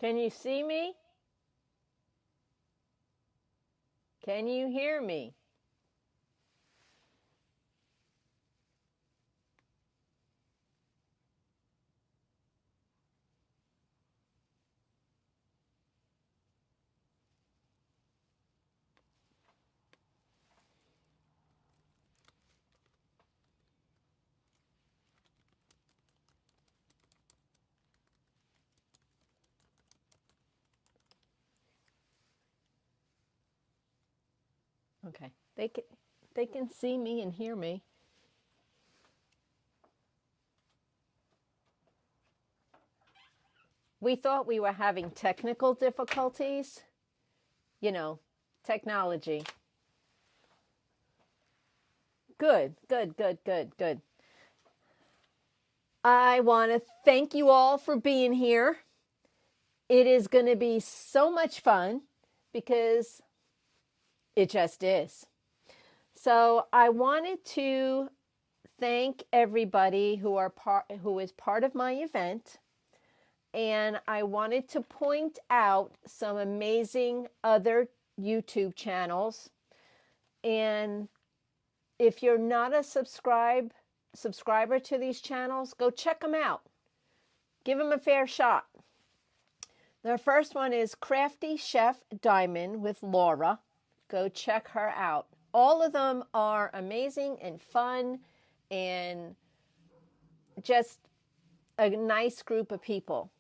Can you see me? Can you hear me? Okay, they can see me and hear me. We thought we were having technical difficulties. You know, technology. Good, good, good, good, good. I want to thank you all for being here. It is going to be so much fun because it just is. So I wanted to thank everybody who is part of my event. And I wanted to point out some amazing other YouTube channels. And if you're not a subscriber to these channels, go check them out. Give them a fair shot. The first one is Crafty Chef Diamond with Laura. Go check her out. All of them are amazing and fun and just a nice group of people.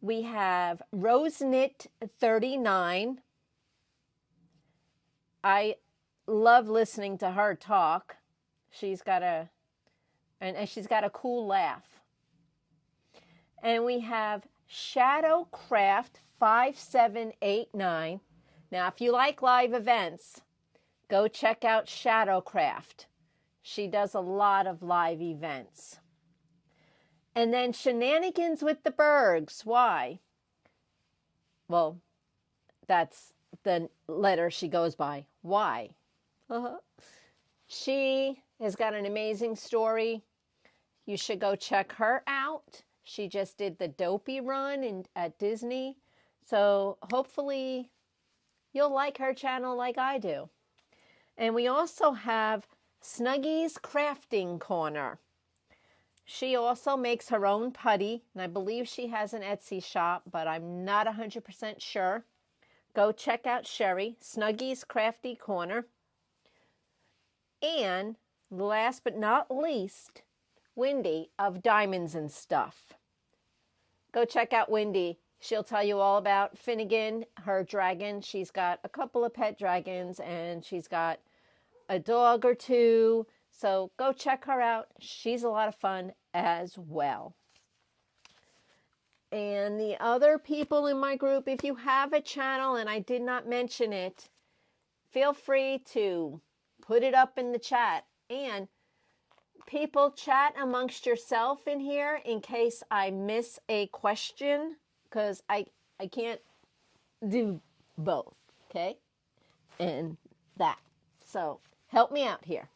We have RoseKnit39. I love listening to her talk. She's got and she's got a cool laugh. And we have Shadowcraft5789. Now, if you like live events, go check out Shadowcraft. She does a lot of live events. And then Shenanigans with the Bergs. Why? Well, that's the letter she goes by. Why? She has got an amazing story. You should go check her out. She just did the Dopey run at Disney. So hopefully you'll like her channel like I do. And we also have Snuggy's Crafting Corner. She also makes her own putty, and I believe she has an Etsy shop, but I'm not 100% sure. Go check out Sherry, Snuggy's Crafty Corner. And last but not least, Wendy of Diamonds and Stuff. Go check out Wendy. She'll tell you all about Finnegan, her dragon. She's got a couple of pet dragons, and she's got a dog or two. So go check her out. She's a lot of fun as well. And the other people in my group, if you have a channel and I did not mention it, feel free to put it up in the chat. And people, chat amongst yourself in here in case I miss a question, because I can't do both, okay? And that. So help me out here.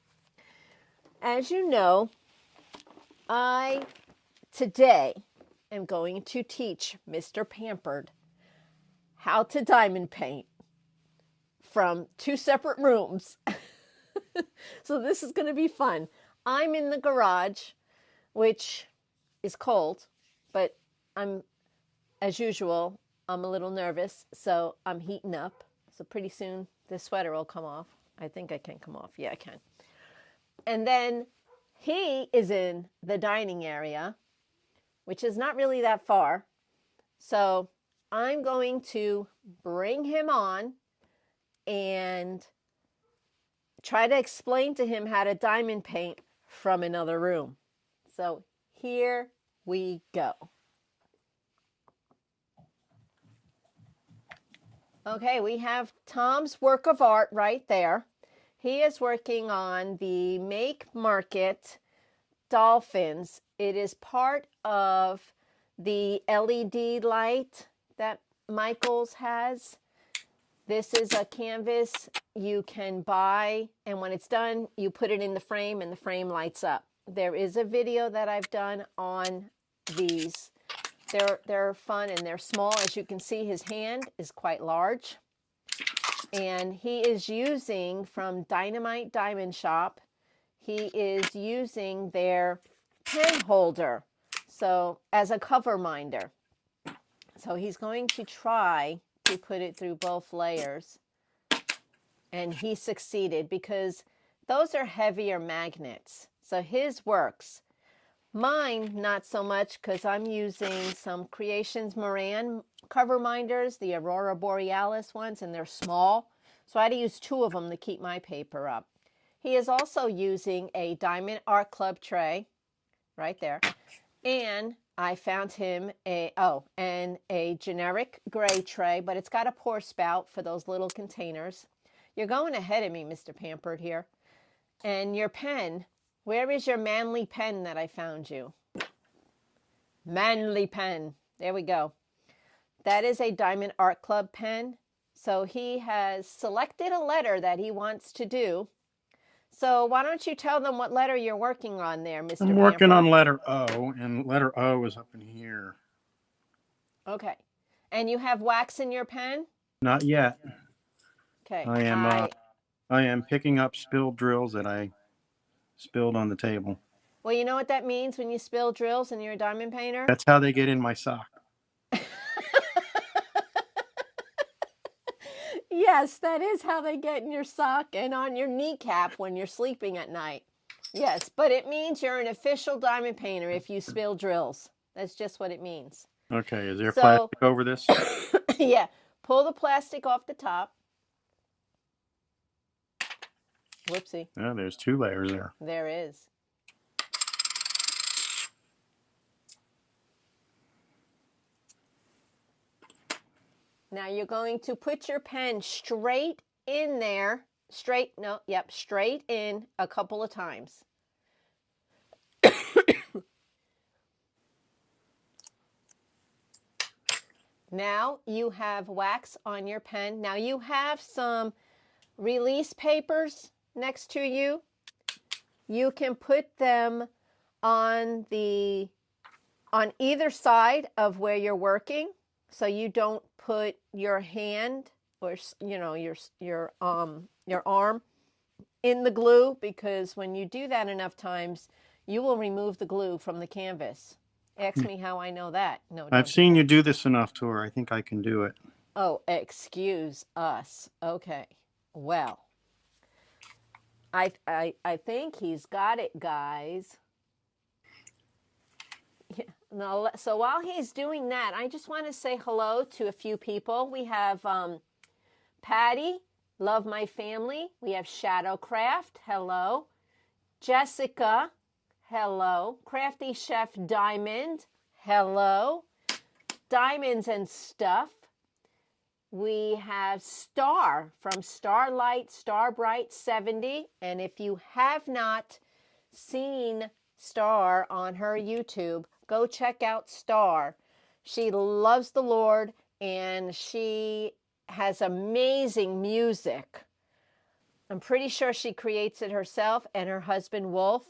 As you know, I today am going to teach Mr. Pampered how to diamond paint from 2 separate rooms. So this is going to be fun. I'm in the garage, which is cold, but as usual, I'm a little nervous, so I'm heating up. So pretty soon this sweater will come off. I think I can come off. Yeah, I can. And then he is in the dining area, which is not really that far. So I'm going to bring him on and try to explain to him how to diamond paint from another room. So here we go. Okay, we have Tom's work of art right there. He is working on the Make Market dolphins. It is part of the LED light that Michaels has. This is a canvas you can buy, and when it's done, you put it in the frame and the frame lights up. There is a video that I've done on these They're fun and they're small. As you can see, his hand is quite large. And he is using, from Dynamite Diamond Shop, he is using their pen holder, so as a cover minder. So he's going to try to put it through both layers. And he succeeded because those are heavier magnets. So his works. Mine, not so much, because I'm using some Creations Moran cover minders, the Aurora Borealis ones, and they're small. So I had to use 2 of them to keep my paper up. He is also using a Diamond Art Club tray, right there. And I found him and a generic gray tray, but it's got a pour spout for those little containers. You're going ahead of me, Mr. Pampered here. And your pen, where is your manly pen that I found you? Manly pen. There we go. That is a Diamond Art Club pen. So he has selected a letter that he wants to do. So why don't you tell them what letter you're working on there, Mr. I'm working Pampered? on letter O, and letter O is up in here. Okay. And you have wax in your pen? Not yet. Okay. I am picking up spilled drills that I spilled on the table. Well, you know what that means when you spill drills and you're a diamond painter? That's how they get in my sock. Yes, that is how they get in your sock and on your kneecap when you're sleeping at night. Yes, but it means you're an official diamond painter if you spill drills. That's just what it means. Okay, is there plastic over this? Yeah, pull the plastic off the top. Whoopsie. Oh, there's 2 layers there. There is. Now you're going to put your pen straight in there. Straight in a couple of times. Now you have wax on your pen. Now you have some release papers next to you. You can put them on either side of where you're working, so you don't put your hand or your arm in the glue, because when you do that enough times, you will remove the glue from the canvas. Ask me how I know that. No, I've seen you do this enough to where I think I can do it. Oh, excuse us. Okay. Well, I think he's got it, guys. Yeah. No, so while he's doing that, I just want to say hello to a few people. We have Patty, love my family. We have Shadowcraft, hello. Jessica, hello. Crafty Chef Diamond, hello. Diamonds and Stuff. We have Star from Starbright 70. And if you have not seen Star on her YouTube, go check out Star. She loves the Lord and she has amazing music. I'm pretty sure she creates it herself and her husband Wolf.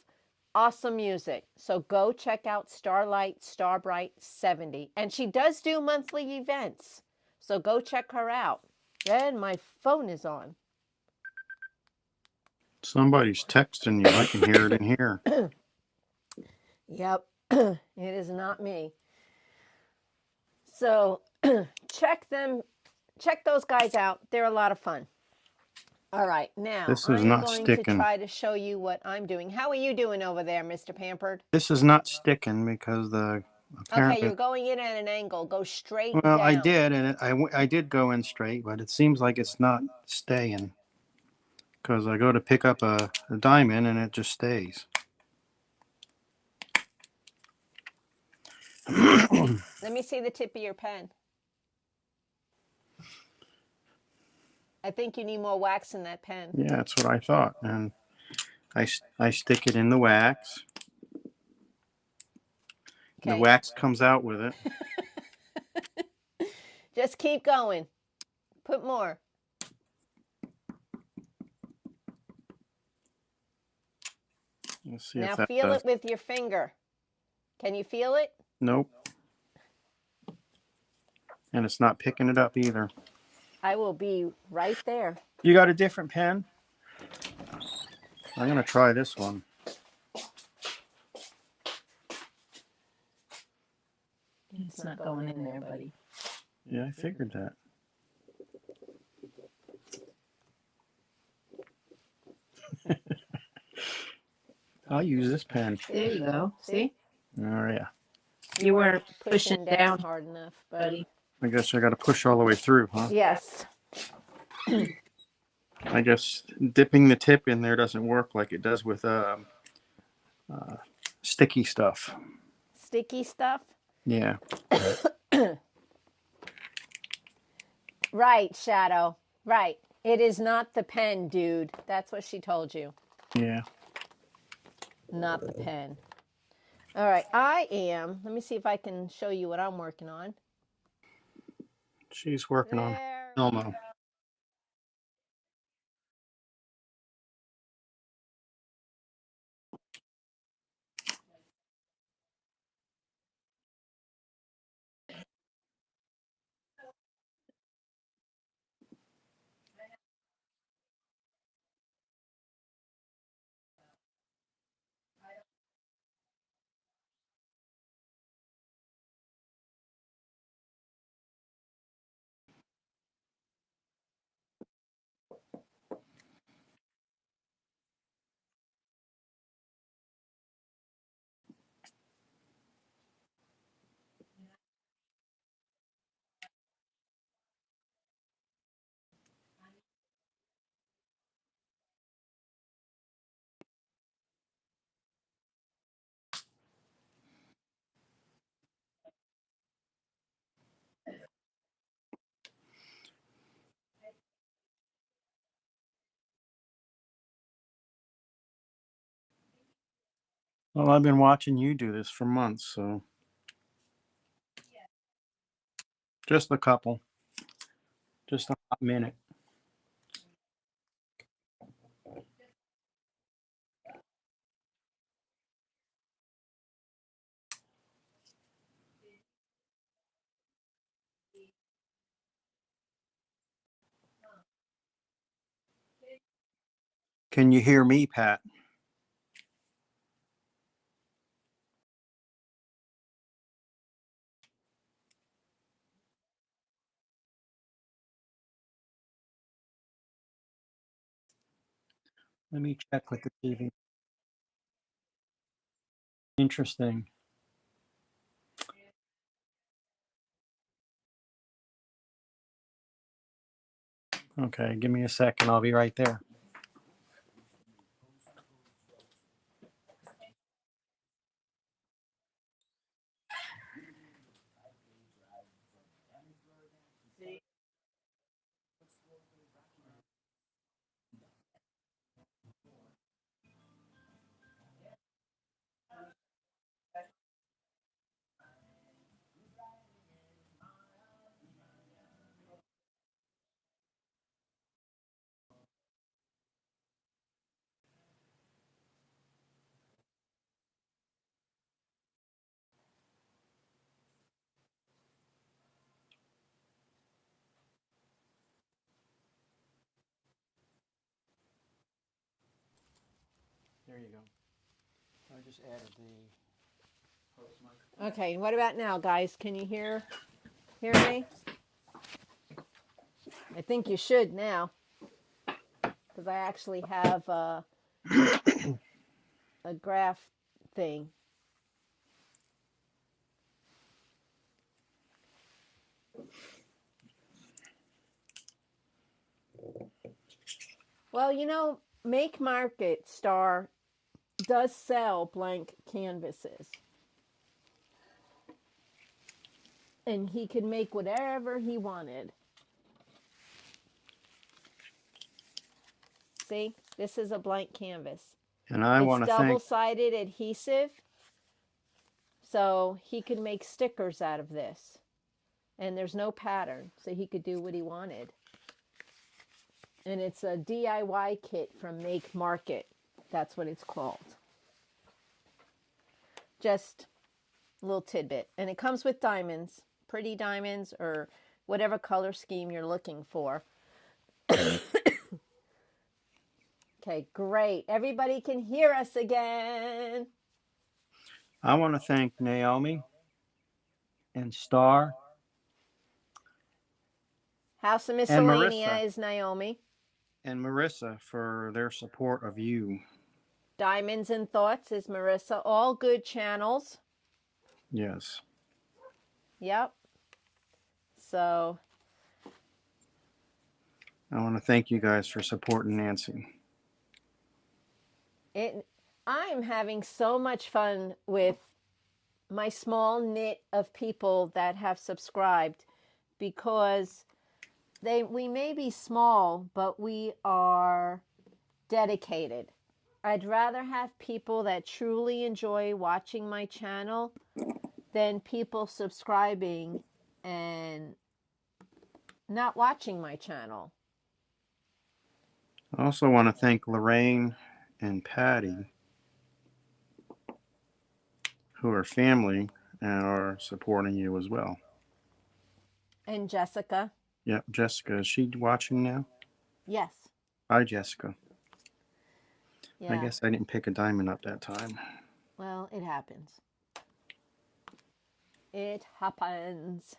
Awesome music. So go check out Starbright 70. And she does do monthly events. So go check her out. And my phone is on. Somebody's texting you. I can hear it in here. Yep, it is not me. So check those guys out. They're a lot of fun. All right, now This is I'm not going sticking. to try to show you what I'm doing. How are you doing over there, Mr. Pampered? This is not sticking because apparently. Okay, you're going in at an angle. Go straight Well, down. I did, and I did go in straight, but it seems like it's not staying because I go to pick up a diamond and it just stays. Let me see the tip of your pen. I think you need more wax in that pen. Yeah, that's what I thought. And I stick it in the wax. Okay. The wax comes out with it. Just keep going. Put more. Let's see now if that feel does. it with your finger. Can you feel it? Nope. And it's not picking it up either. I will be right there. You got a different pen? I'm going to try this one. It's not going in there, buddy. Yeah, I figured that. I'll use this pen. There you go. See? Oh, yeah. You weren't pushing down hard enough, buddy. I guess I got to push all the way through, huh? Yes. I guess dipping the tip in there doesn't work like it does with sticky stuff. Sticky stuff? Yeah. Right, Shadow. Right. It is not the pen, dude. That's what she told you. Yeah. Not the pen. All right. Let me see if I can show you what I'm working on. She's working on Elmo. Well, I've been watching you do this for months, so just a couple. Just a hot minute. Can you hear me, Pat? Let me check with the TV. Interesting. Okay, give me a second. I'll be right there. There you go. I just added the post microphone. Okay, what about now, guys? Can you hear me? I think you should now, because I actually have a graph thing. Well, you know, Make Market Star does sell blank canvases. And he could make whatever he wanted. See, this is a blank canvas. And I want to It's thank. double-sided adhesive, so he could make stickers out of this. And there's no pattern, so he could do what he wanted. And it's a DIY kit from Make Market. That's what it's called. Just a little tidbit. And it comes with diamonds, pretty diamonds, or whatever color scheme you're looking for. Okay, great. Everybody can hear us again. I want to thank Naomi and Star House of and Miscellanea Marissa is Naomi. for their support of you. Diamonds and Thoughts is Marissa. All good channels. Yes. Yep. So I want to thank you guys for supporting Nancy. I'm having so much fun with my small knit of people that have subscribed, because we may be small, but we are dedicated. I'd rather have people that truly enjoy watching my channel than people subscribing and not watching my channel. I also want to thank Lorraine and Patty, who are family and are supporting you as well. And Jessica. Yep, Jessica, is she watching now? Yes. Hi, Jessica. Yeah. I guess I didn't pick a diamond up that time. Well, it happens. It happens.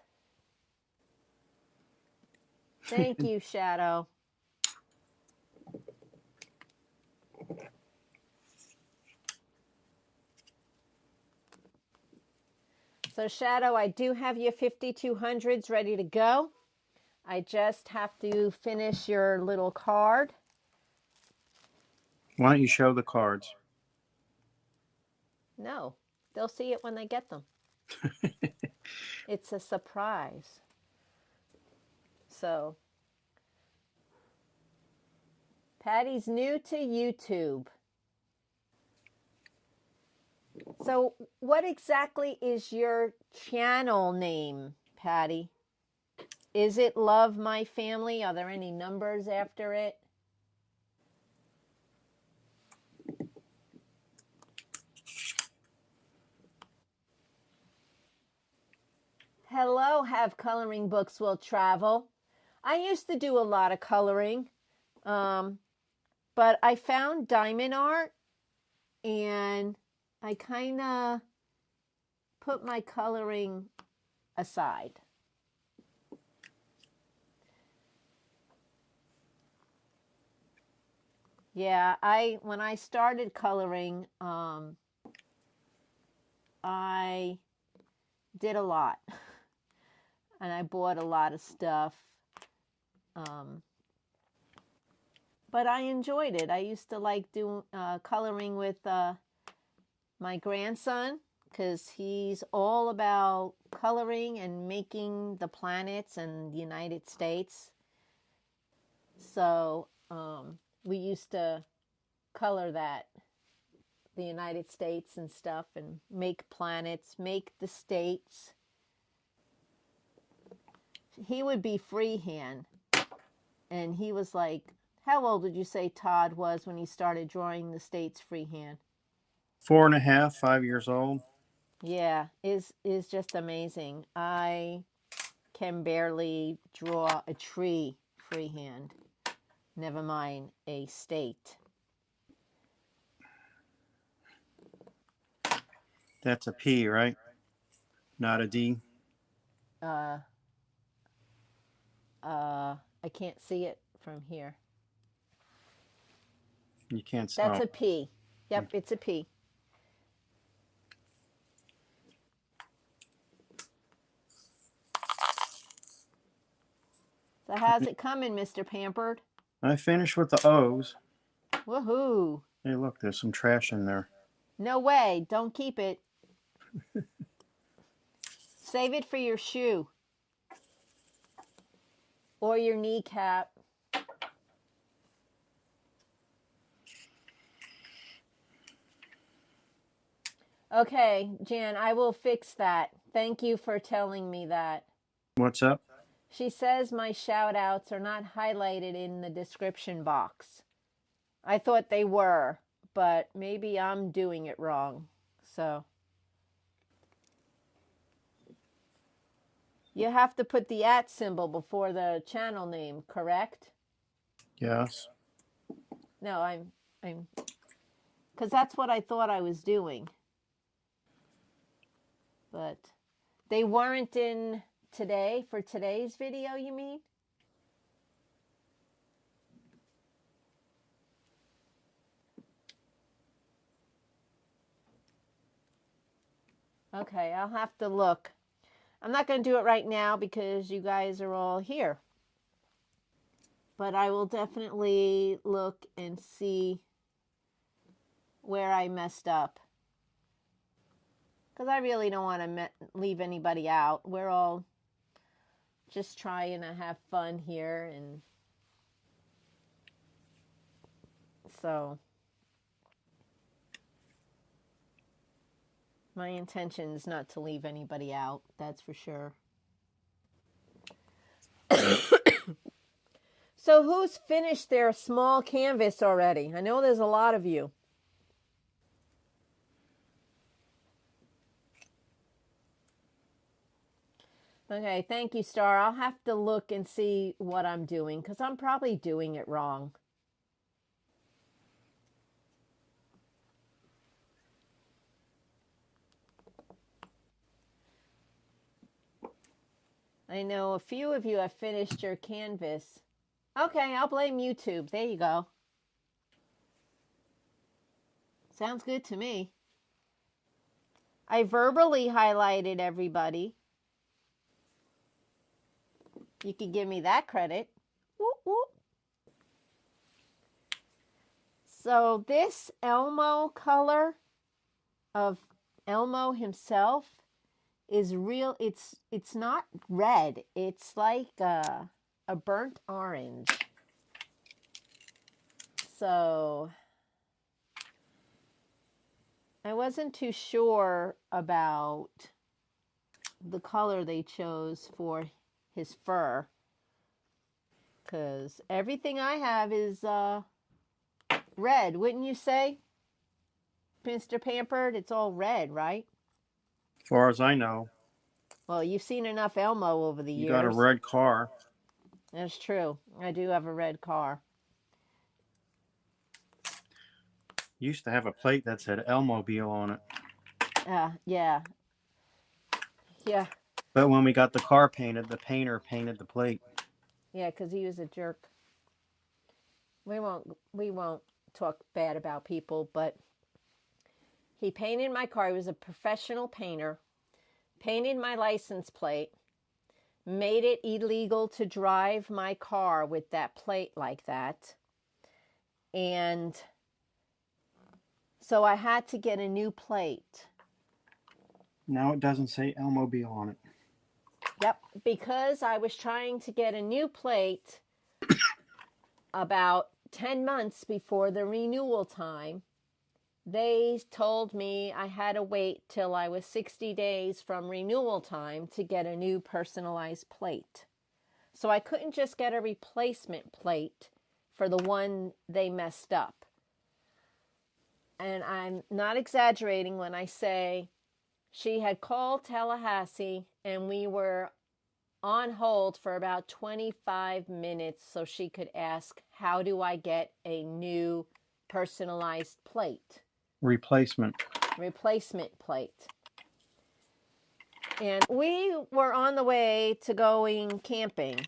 Thank you, Shadow. So, Shadow, I do have your 5200s ready to go. I just have to finish your little card. Why don't you show the cards? No, they'll see it when they get them. It's a surprise. So, Patty's new to YouTube. So, what exactly is your channel name, Patty? Is it Love My Family? Are there any numbers after it? Hello, Have Coloring Books Will Travel. I used to do a lot of coloring, but I found diamond art and I kind of put my coloring aside. Yeah, when I started coloring, I did a lot, and I bought a lot of stuff. But I enjoyed it. I used to like doing coloring with my grandson, because he's all about coloring and making the planets and the United States. So we used to color that, the United States and stuff, and make planets, make the states. He would be freehand, and he was like, how old did you say Todd was when he started drawing the states freehand? 4.5, 5 years old. Yeah, is just amazing. I can barely draw a tree freehand, never mind a state. That's a P, right? Not a D? I can't see it from here. You can't see. That's a P. Yep, it's a P. So how's it coming, Mr. Pampered? I finished with the O's. Woohoo! Hey, look, there's some trash in there. No way. Don't keep it. Save it for your shoe. Or your kneecap. Okay, Jan, I will fix that. Thank you for telling me that. What's up? She says my shout outs are not highlighted in the description box. I thought they were, but maybe I'm doing it wrong. So You have to put the @ symbol before the channel name, correct? Yes. No, I'm, because that's what I thought I was doing. But they weren't in today, for today's video, you mean? Okay, I'll have to look. I'm not going to do it right now because you guys are all here. But I will definitely look and see where I messed up. Because I really don't want to leave anybody out. We're all just trying to have fun here. And so my intention is not to leave anybody out. That's for sure. So who's finished their small canvas already? I know there's a lot of you. Okay, thank you, Star. I'll have to look and see what I'm doing because I'm probably doing it wrong. I know a few of you have finished your canvas. Okay, I'll blame YouTube. There you go. Sounds good to me. I verbally highlighted everybody. You could give me that credit. Whoop, whoop. So this Elmo color of Elmo himself is real. It's not red. It's like a burnt orange. So I wasn't too sure about the color they chose for his fur, because everything I have is red, wouldn't you say, Mr. Pampered? It's all red, right? As far as I know. Well, you've seen enough Elmo over the years. You got a red car. That's true. I do have a red car. Used to have a plate that said Elmobile on it. Yeah. Yeah. But when we got the car painted, the painter painted the plate. Yeah, because he was a jerk. We won't talk bad about people, but he painted my car. He was a professional painter. Painted my license plate. Made it illegal to drive my car with that plate like that. And so I had to get a new plate. Now it doesn't say Elmobile on it. Yep, because I was trying to get a new plate about 10 months before the renewal time. They told me I had to wait till I was 60 days from renewal time to get a new personalized plate. So I couldn't just get a replacement plate for the one they messed up. And I'm not exaggerating when I say she had called Tallahassee and we were on hold for about 25 minutes so she could ask, how do I get a new personalized plate? Replacement Plate. And we were on the way to going camping.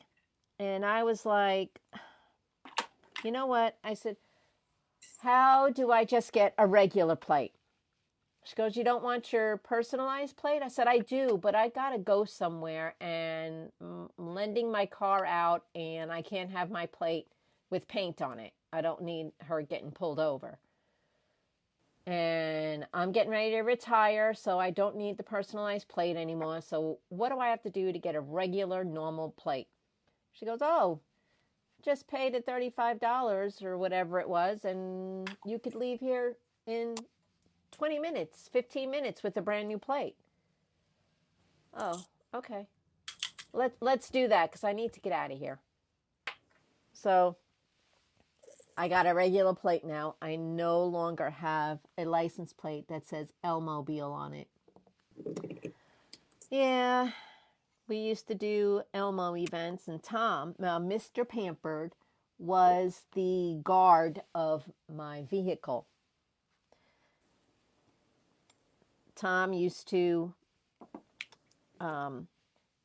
And I was like, you know what? I said, how do I just get a regular plate? She goes, you don't want your personalized plate? I said, I do, but I got to go somewhere and I'm lending my car out and I can't have my plate with paint on it. I don't need her getting pulled over. And I'm getting ready to retire, so I don't need the personalized plate anymore. So what do I have to do to get a regular, normal plate? She goes, oh, just pay the $35 or whatever it was, and you could leave here in 20 minutes, 15 minutes with a brand new plate. Oh, okay. Let's do that because I need to get out of here. So I got a regular plate now. I no longer have a license plate that says Elmobile on it. Yeah, we used to do Elmo events, and Tom, Mr. Pampered, was the guard of my vehicle. Tom used to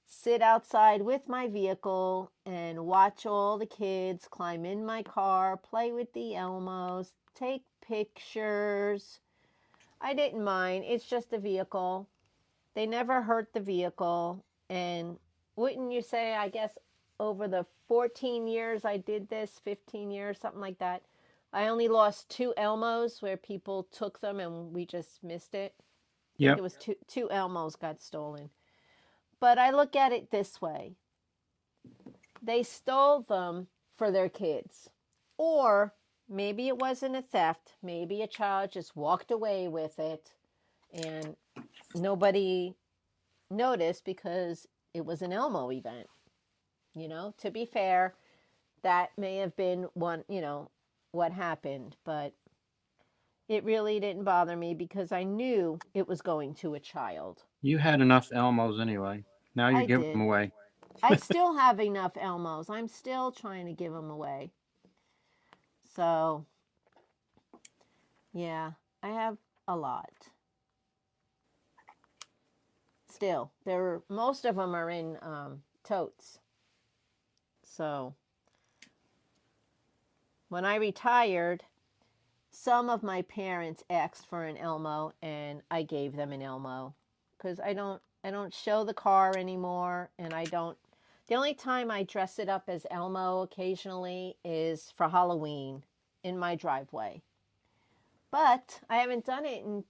sit outside with my vehicle and watch all the kids climb in my car, play with the Elmos, take pictures. I didn't mind. It's just a vehicle. They never hurt the vehicle. And wouldn't you say, I guess, over the 14 years I did this, 15 years, something like that, I only lost 2 Elmos where people took them and we just missed it. I think it was two Elmos got stolen. But I look at it this way. They stole them for their kids. Or maybe it wasn't a theft. Maybe a child just walked away with it and nobody noticed because it was an Elmo event. You know, to be fair, that may have been one, what happened. But it really didn't bother me because I knew it was going to a child. You had enough Elmos anyway. Now you give them away. I still have enough Elmos. I'm still trying to give them away. So, yeah, I have a lot. Still, most of them are in totes. So, when I retired, some of my parents asked for an Elmo, and I gave them an Elmo because I don't show the car anymore, and the only time I dress it up as Elmo occasionally is for Halloween in my driveway. But I haven't done it in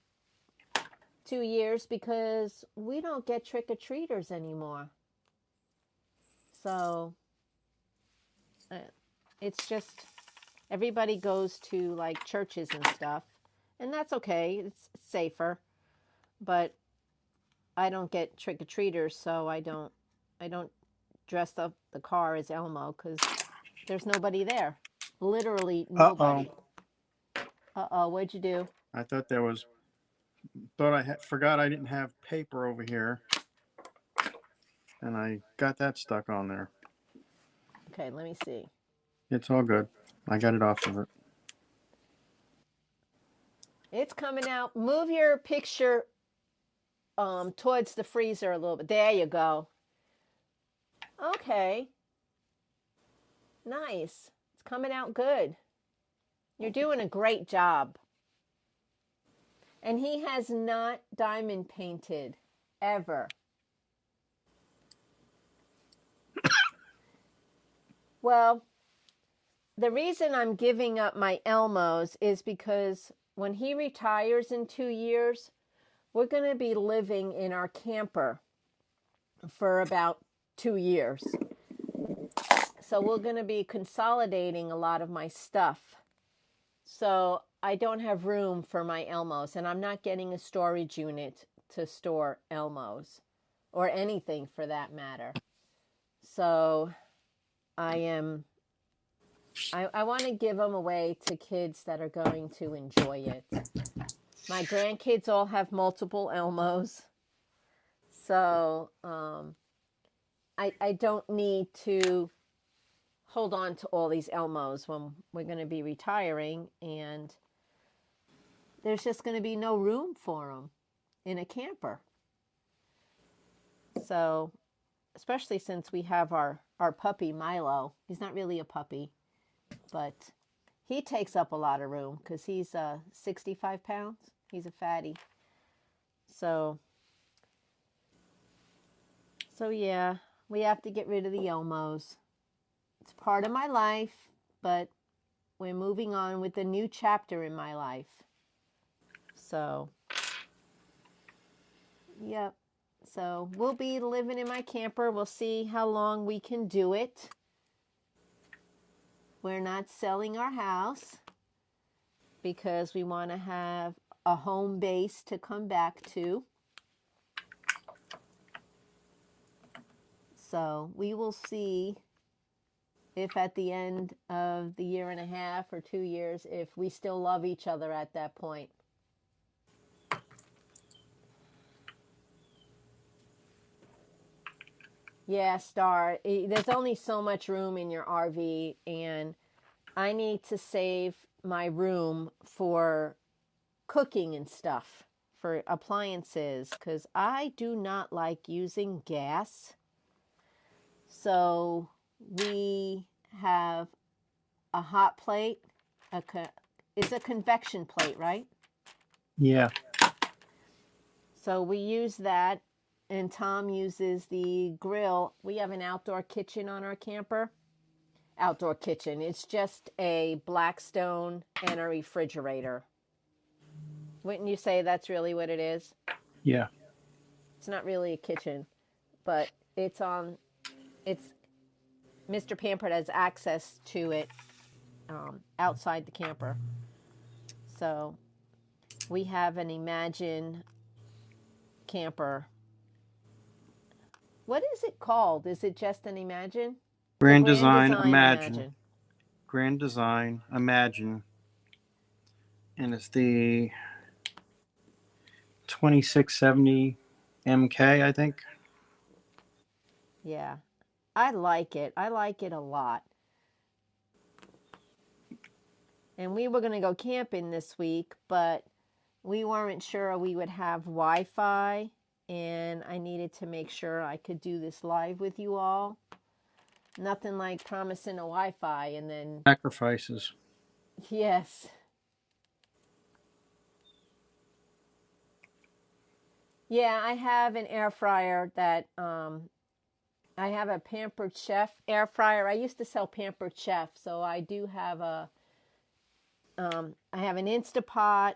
2 years because we don't get trick-or-treaters anymore. So it's just everybody goes to like churches and stuff, and that's okay. It's safer. But I don't get trick-or-treaters, so I don't dress up the car as Elmo because there's nobody there. Literally nobody. Uh-oh, what'd you do? I thought forgot I didn't have paper over here. And I got that stuck on there. Okay, let me see. It's all good. I got it off of it. It's coming out. Move your picture towards the freezer a little bit. There you go. Okay. Nice. It's coming out good. You're doing a great job. And he has not diamond painted ever. Well, the reason I'm giving up my Elmos is because when he retires in 2 years, we're going to be living in our camper for about 2 years. So we're going to be consolidating a lot of my stuff. So I don't have room for my Elmos, and I'm not getting a storage unit to store Elmos or anything for that matter. So I want to give them away to kids that are going to enjoy it. My grandkids all have multiple Elmos. So I don't need to hold on to all these Elmos when we're going to be retiring, and there's just going to be no room for them in a camper. So, especially since we have our puppy, Milo. He's not really a puppy, but he takes up a lot of room because he's 65 pounds. He's a fatty. So yeah, we have to get rid of the Elmos. It's part of my life, but we're moving on with a new chapter in my life. So, yep. So we'll be living in my camper. We'll see how long we can do it. We're not selling our house because we want to have a home base to come back to. So we will see if at the end of the 1.5 or 2 years, if we still love each other at that point. Yeah, Star. There's only so much room in your RV, and I need to save my room for cooking and stuff, for appliances, because I do not like using gas. So we have a hot plate. It's a convection plate, right? Yeah. So we use that, and Tom uses the grill. We have an outdoor kitchen on our camper. Outdoor kitchen. It's just a Blackstone and a refrigerator. Wouldn't you say that's really what it is? Yeah. It's not really a kitchen, but it's Mr. Pampered has access to it outside the camper. So we have an Imagine camper. What is it called? Is it just an Imagine? It's a Grand Grand Design, Design Imagine. Imagine. Grand Design, Imagine. And it's the 2670 MK, I think. Yeah. I like it. I like it a lot. And we were going to go camping this week, but we weren't sure we would have Wi-Fi, and I needed to make sure I could do this live with you all. Nothing like promising a Wi-Fi and then... Sacrifices. Yes. Yeah, I have an air fryer that, I have a Pampered Chef air fryer. I used to sell Pampered Chef, so I do have I have an Instapot.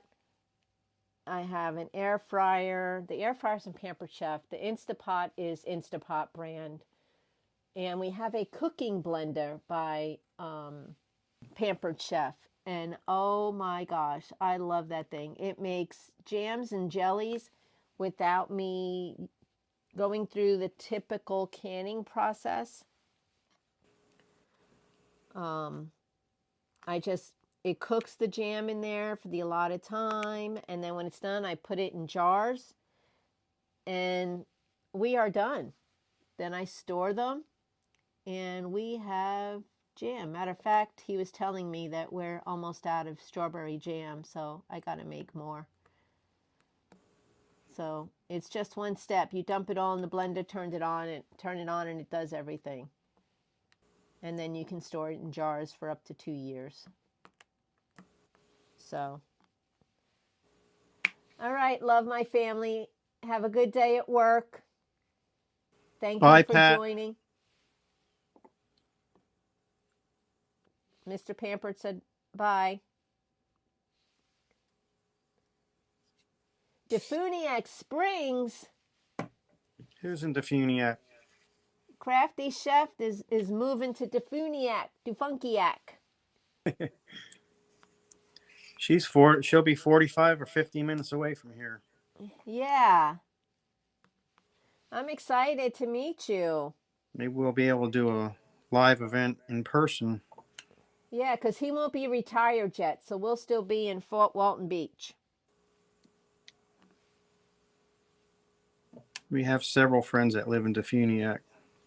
I have an air fryer. The air fryer is from Pampered Chef. The Instapot is Instapot brand. And we have a cooking blender by Pampered Chef. And oh my gosh, I love that thing. It makes jams and jellies without me going through the typical canning process. It cooks the jam in there for the allotted time, and then when it's done, I put it in jars, and we are done. Then I store them, and we have jam. Matter of fact, he was telling me that we're almost out of strawberry jam, so I got to make more. So it's just one step. You dump it all in the blender, turn it on, and it does everything. And then you can store it in jars for up to 2 years. So, all right, love my family. Have a good day at work. Thank you for Pat. joining. Mr. Pampered said bye. Defuniak Springs. Who's in Defuniak? Crafty Chef is moving to Defunkiak. She'll be 45 or 50 minutes away from here. Yeah. I'm excited to meet you. Maybe we'll be able to do a live event in person. Yeah, because he won't be retired yet, so we'll still be in Fort Walton Beach. We have several friends that live in Defuniak.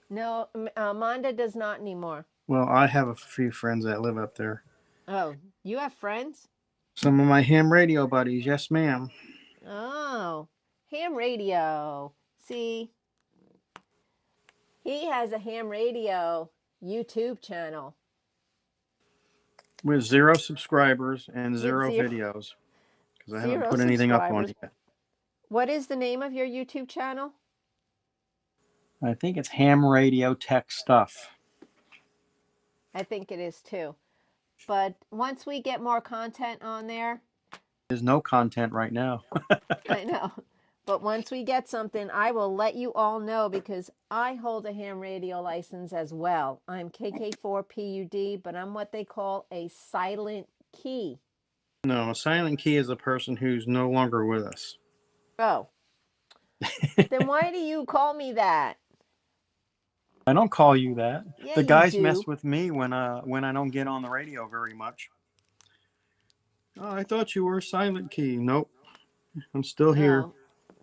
No, Monda does not anymore. Well, I have a few friends that live up there. Oh, you have friends? Some of my ham radio buddies, yes ma'am. Oh, ham radio. See, he has a ham radio YouTube channel. With 0 subscribers and 0 videos. Because I haven't put anything up on it yet. What is the name of your YouTube channel? I think it's Ham Radio Tech Stuff. I think it is too. But once we get more content on there... There's no content right now. I know. But once we get something, I will let you all know, because I hold a ham radio license as well. I'm KK4PUD, but I'm what they call a silent key. No, a silent key is a person who's no longer with us. Oh. Then why do you call me that? I don't call you that. Yeah, the guys you do. mess with me when I don't get on the radio very much. Oh, I thought you were a silent key. Nope. I'm still here.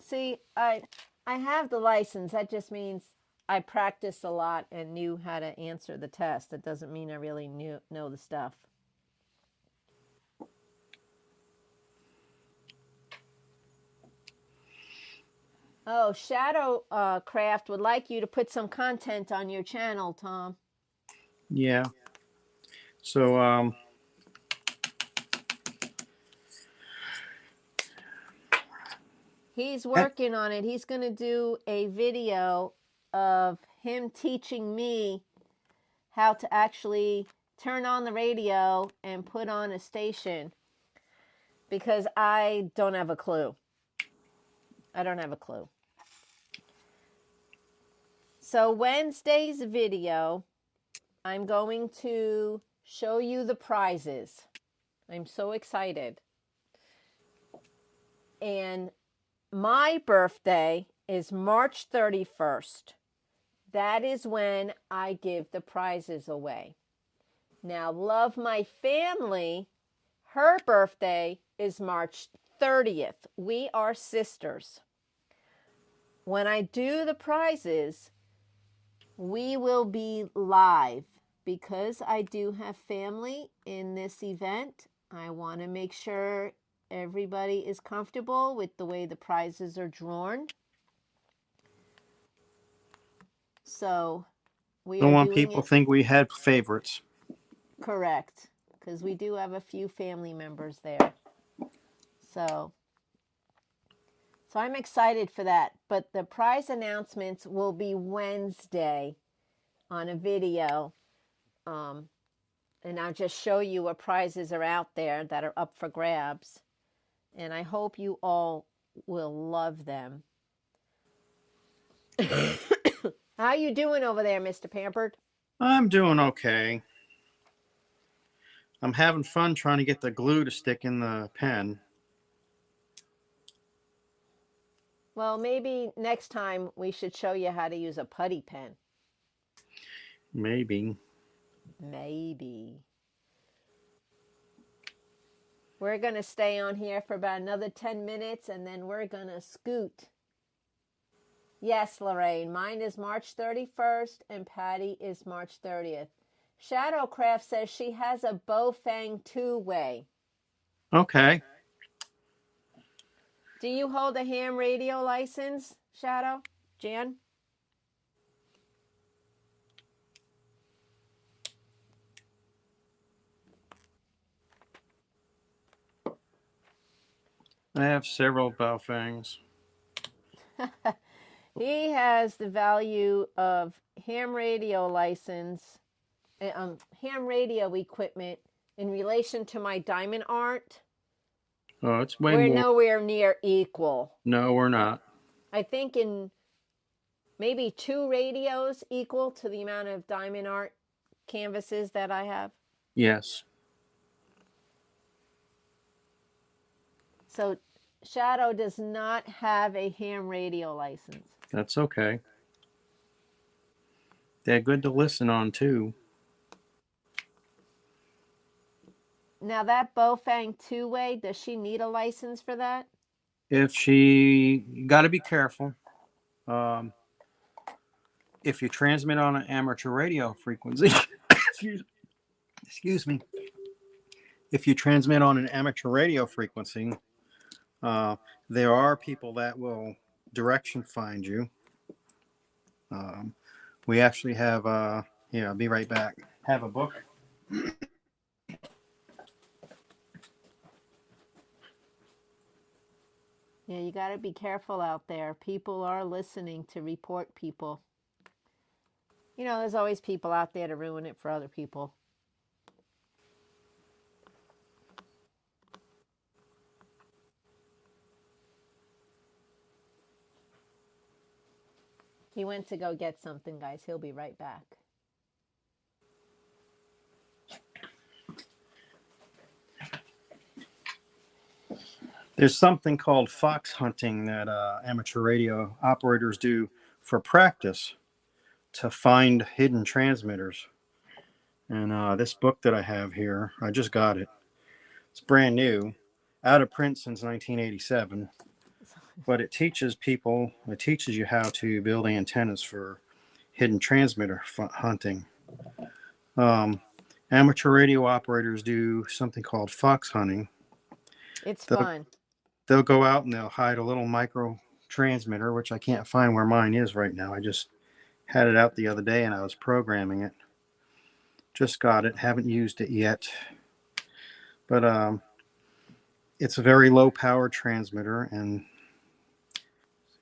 See, I have the license. That just means I practiced a lot and knew how to answer the test. That doesn't mean I really know the stuff. Oh, Shadow Craft would like you to put some content on your channel, Tom. Yeah. So, he's working on it. He's going to do a video of him teaching me how to actually turn on the radio and put on a station, because I don't have a clue. I don't have a clue. So Wednesday's video, I'm going to show you the prizes. I'm so excited. And my birthday is March 31st. That is when I give the prizes away. Now, Love My Family, her birthday is March 30th. We are sisters. When I do the prizes, we will be live. Because I do have family in this event, I want to make sure everybody is comfortable with the way the prizes are drawn. So we don't are want doing people it think we had favorites. correct, because we do have a few family members there. So I'm excited for that. But the prize announcements will be Wednesday on a video. And I'll just show you what prizes are out there that are up for grabs. And I hope you all will love them. How you doing over there, Mr. Pampered? I'm doing okay. I'm having fun trying to get the glue to stick in the pen. Well, maybe next time we should show you how to use a putty pen. Maybe. Maybe. We're going to stay on here for about another 10 minutes, and then we're going to scoot. Yes, Lorraine, mine is March 31st, and Patty is March 30th. Shadowcraft says she has a Bofang two-way. Okay. Do you hold a ham radio license, Shadow? Jan? I have several Baofangs. He has the value of ham radio license, ham radio equipment in relation to my diamond art. Oh, it's way We're more. nowhere near equal. No, we're not. I think in maybe 2 radios equal to the amount of diamond art canvases that I have. Yes. So Shadow does not have a ham radio license. That's okay. They're good to listen on, too. Now that Bofang two-way, does she need a license for that? You got to be careful. If you transmit on an amateur radio frequency, excuse me. If you transmit on an amateur radio frequency, there are people that will direction find you. We actually have, I'll be right back. Have a book. Yeah, you got to be careful out there. People are listening to report people. You know, there's always people out there to ruin it for other people. He went to go get something, guys. He'll be right back. There's something called fox hunting that amateur radio operators do for practice to find hidden transmitters. And this book that I have here, I just got it. It's brand new, out of print since 1987. But it teaches you how to build antennas for hidden transmitter hunting. Amateur radio operators do something called fox hunting. It's They'll, fun. they'll go out and they'll hide a little micro transmitter, which I can't find where mine is right now. I just had it out the other day and I was programming it. Just got it, haven't used it yet. But it's a very low power transmitter, and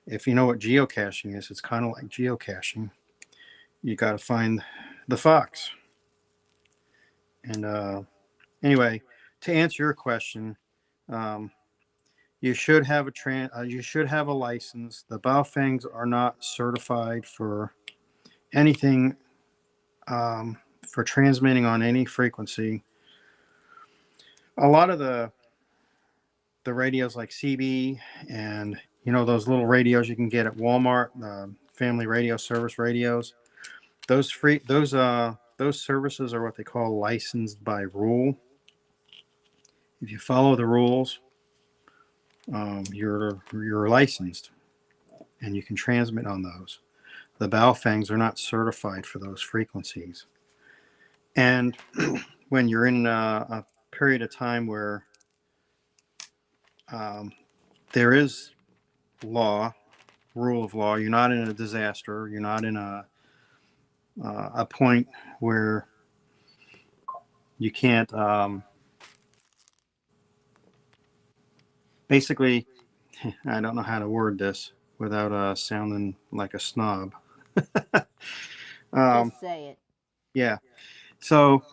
if you know what geocaching is, it's kind of like geocaching. You got to find the fox. And anyway, to answer your question, um, you should have a license. The Baofangs are not certified for anything, for transmitting on any frequency. A lot of the radios like CB and those little radios you can get at Walmart, family radio service radios. Those services are what they call licensed by rule. If you follow the rules, you're licensed, and you can transmit on those. The Baofangs are not certified for those frequencies. And when you're in a period of time where there is rule of law, you're not in a disaster, you're not in a point where you can't basically, I don't know how to word this without sounding like a snob. Just say it. Yeah. So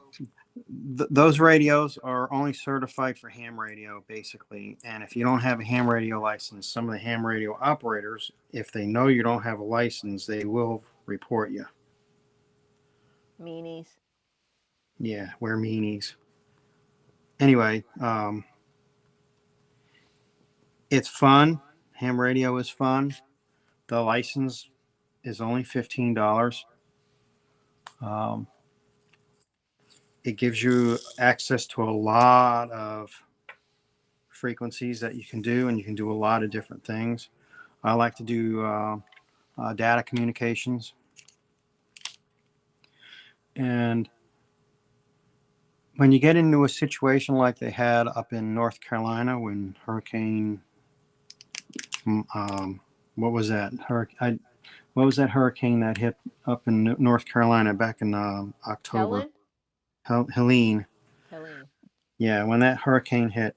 those radios are only certified for ham radio, basically. And if you don't have a ham radio license, some of the ham radio operators, if they know you don't have a license, they will report you. Meanies. Yeah, we're meanies. Anyway, it's fun. Ham radio is fun. The license is only $15. It gives you access to a lot of frequencies that you can do, and you can do a lot of different things. I like to do data communications. And when you get into a situation like they had up in North Carolina when Hurricane, what was that? What was that hurricane that hit up in North Carolina back in October? Helene. Yeah, when that hurricane hit,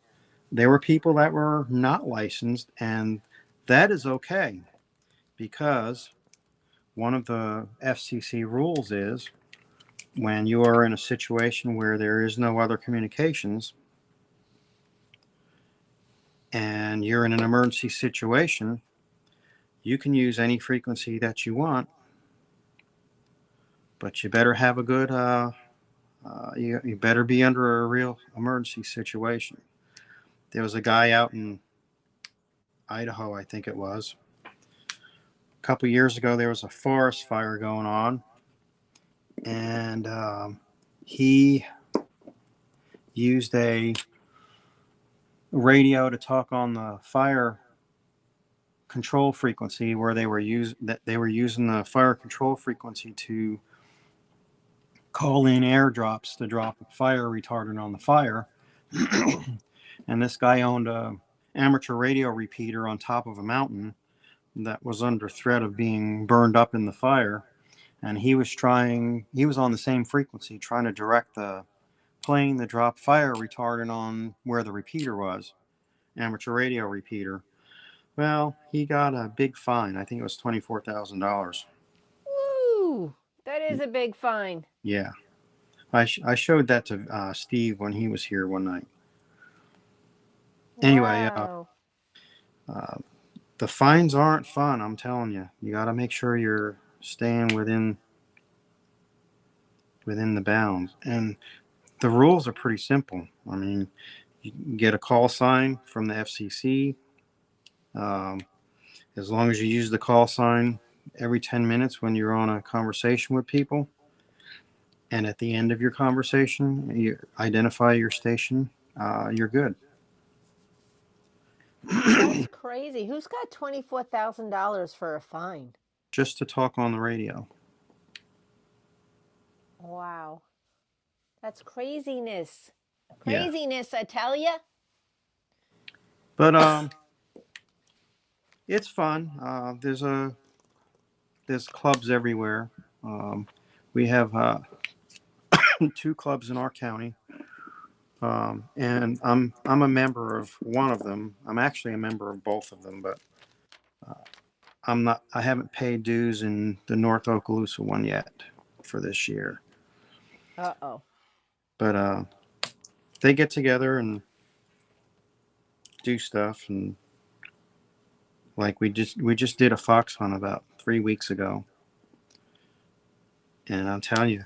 there were people that were not licensed, and that is okay, because one of the FCC rules is when you are in a situation where there is no other communications and you're in an emergency situation, you can use any frequency that you want, but you better have a good, you better be under a real emergency situation. There was a guy out in Idaho, I think it was. A couple years ago, there was a forest fire going on, and he used a radio to talk on the fire control frequency, where they were using the fire control frequency to call in airdrops to drop a fire retardant on the fire. And this guy owned a amateur radio repeater on top of a mountain that was under threat of being burned up in the fire, and he was on the same frequency trying to direct the plane to drop fire retardant on where the repeater was, amateur radio repeater. Well, he got a big fine. I think it was $24,000. Woo! That is a big fine. Yeah. I showed that to Steve when he was here one night. Anyway, wow. The fines aren't fun, I'm telling you. You got to make sure you're staying within the bounds. And the rules are pretty simple. I mean, you get a call sign from the FCC. As long as you use the call sign every 10 minutes when you're on a conversation with people, and at the end of your conversation, you identify your station, you're good. That's crazy. Who's got $24,000 for a fine? Just to talk on the radio. Wow. That's craziness. Yeah. Craziness, I tell ya. But it's fun. There's clubs everywhere. We have 2 clubs in our county, and I'm a member of one of them. I'm actually a member of both of them, but I'm not. I haven't paid dues in the North Okaloosa one yet for this year. Uh-oh. But they get together and do stuff, and like we just did a fox hunt about 3 weeks ago, and I'll tell you,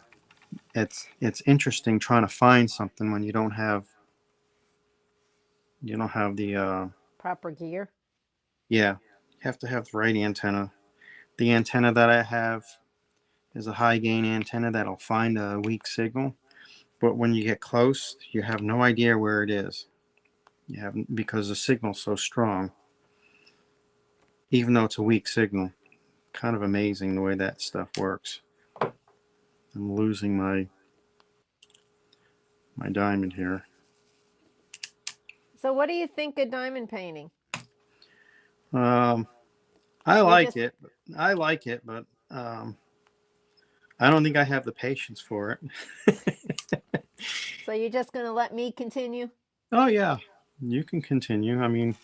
it's interesting trying to find something when you don't have the Proper gear. yeah, you have to have the right antenna. The antenna that I have is a high gain antenna that'll find a weak signal, but when you get close, you have no idea where it is. You have because the signal's so strong, even though it's a weak signal. Kind of amazing the way that stuff works. I'm losing my diamond here. So what do you think of diamond painting? Um, I You're like just it. I like it, but I don't think I have the patience for it. so you're just gonna let me continue? Oh yeah, you can continue. I mean,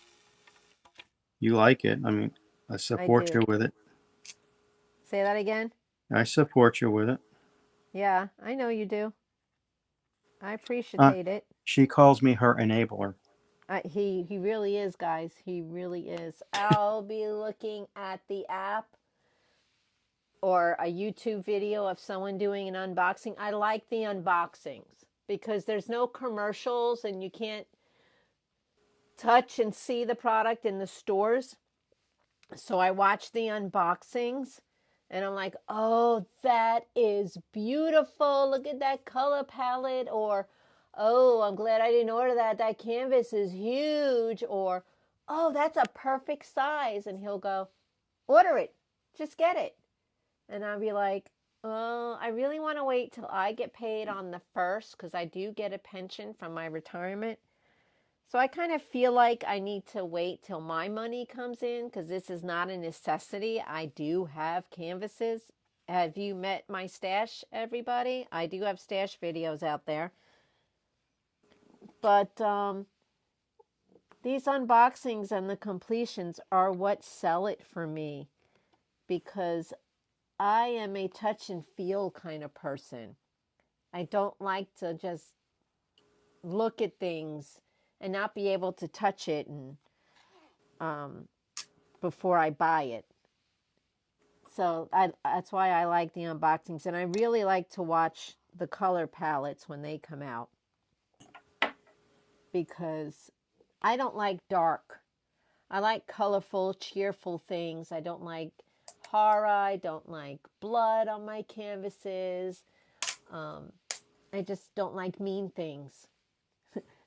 you like it. I mean, I I support do. you with it. Say that again? I support you with it. Yeah, I know you do. I Uh, appreciate it. she calls me her enabler. He really is, guys. He really is. I'll be looking at the app or a YouTube video of someone doing an unboxing. I like the unboxings because there's no commercials and you can't touch and see the product in the stores. So I watch the unboxings and I'm like, oh, that is beautiful. Look at that color palette. Or, oh, I'm glad I didn't order that. That canvas is huge. Or, oh, that's a perfect size. And he'll go, order it. Just get it. And I'll be like, oh, I really want to wait till I get paid on the 1st because I do get a pension from my retirement. So I kind of feel like I need to wait till my money comes in because this is not a necessity. I do have canvases. Have you met my stash, everybody? I do have stash videos out there. But these unboxings and the completions are what sell it for me because I am a touch and feel kind of person. I don't like to just look at things and not be able to touch it and before I buy it. So that's why I like the unboxings. And I really like to watch the color palettes when they come out because I don't like dark. I like colorful, cheerful things. I don't like horror. I don't like blood on my canvases. I just don't like mean things.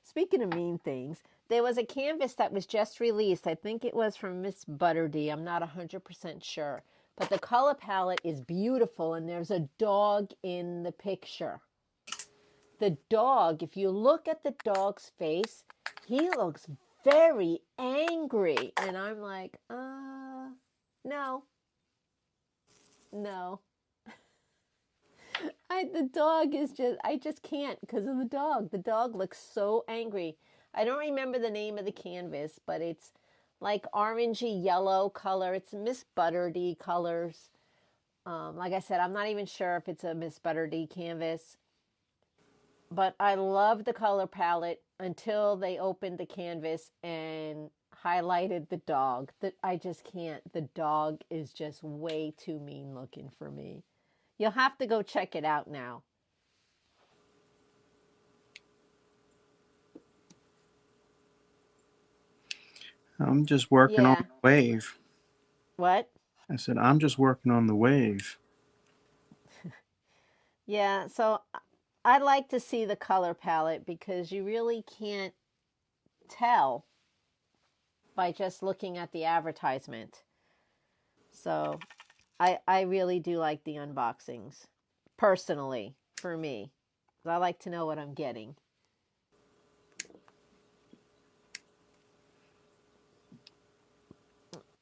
Speaking of mean things, there was a canvas that was just released. I think it was from Miss R0de. I'm not 100% sure. But the color palette is beautiful, and there's a dog in the picture. The dog, if you look at the dog's face, he looks very angry. And I'm like, no, no. The dog is just, I just can't because of the dog. The dog looks so angry. I don't remember the name of the canvas, but it's like orangey yellow color. It's Miss R0de colors. Like I said, I'm not even sure if it's a Miss R0de canvas, but I love the color palette until they opened the canvas and highlighted the dog. That I just can't. The dog is just way too mean looking for me. You'll have to go check it out now. I'm just working on Yeah. the wave. What? I said, I'm just working on the wave. Yeah, so I like to see the color palette because you really can't tell by just looking at the advertisement. So I really do like the unboxings, personally. for me. I like to know what I'm getting.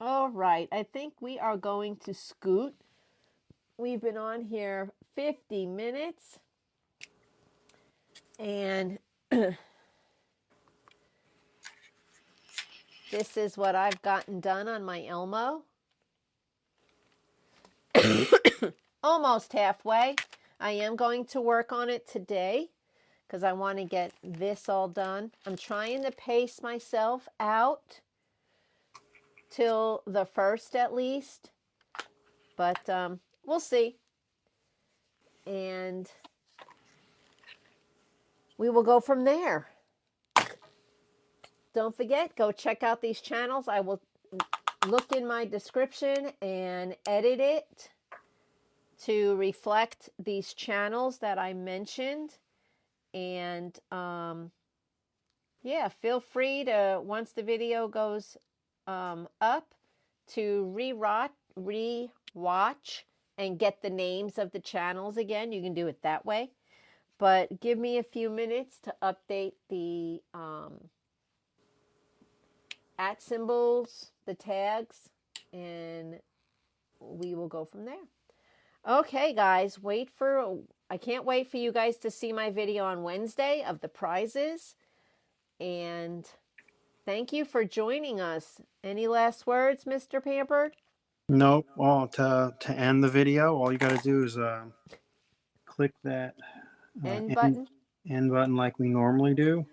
All right, I think we are going to scoot. We've been on here 50 minutes. And this is what I've gotten done on my Elmo. Almost halfway. I am going to work on it today because I want to get this all done. I'm trying to pace myself out till the 1st at least, but we'll see. And we will go from there. Don't forget, go check out these channels. I will look in my description and edit it to reflect these channels that I mentioned. And yeah, feel free to, once the video goes up, to re-watch and get the names of the channels again. You can do it that way. But give me a few minutes to update the @ symbols, the tags, and we will go from there. Okay, guys, I can't wait for you guys to see my video on Wednesday of the prizes. And thank you for joining us. Any last words, Mr. Pampered? Nope. Well, to end the video, all you got to do is click that End button? end button like we normally do,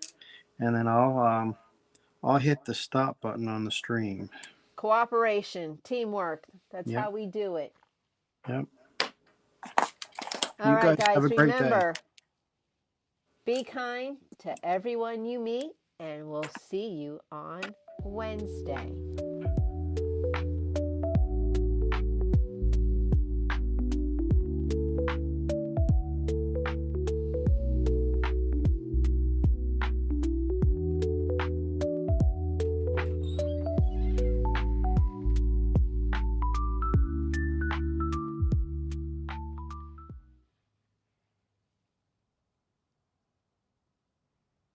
and then I'll hit the stop button on the stream. Cooperation, teamwork. That's Yep. how we do it. Yep. All right, guys, have a great remember, day. be kind to everyone you meet, and we'll see you on Wednesday.